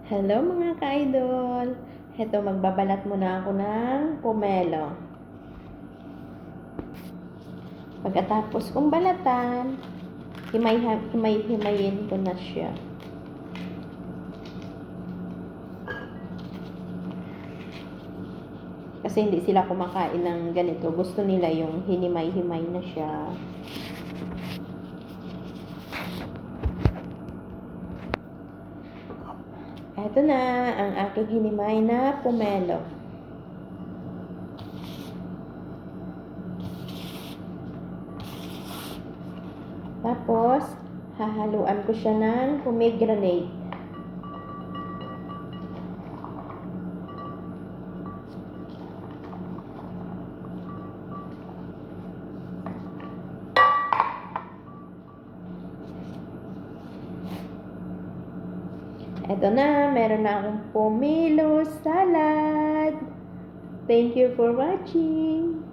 Hello mga ka-idol! Heto, magbabalat muna ako ng pomelo. Pagkatapos kong balatan, himay-himayin ko na siya. Kasi hindi sila kumakain ng ganito. Gusto nila yung hinimay-himay na siya. Ito na ang aking hinimay na pomelo. Tapos, hahaluan ko siya ng pomegranate. Ito na, meron na akong pomelo salad. Thank you for watching.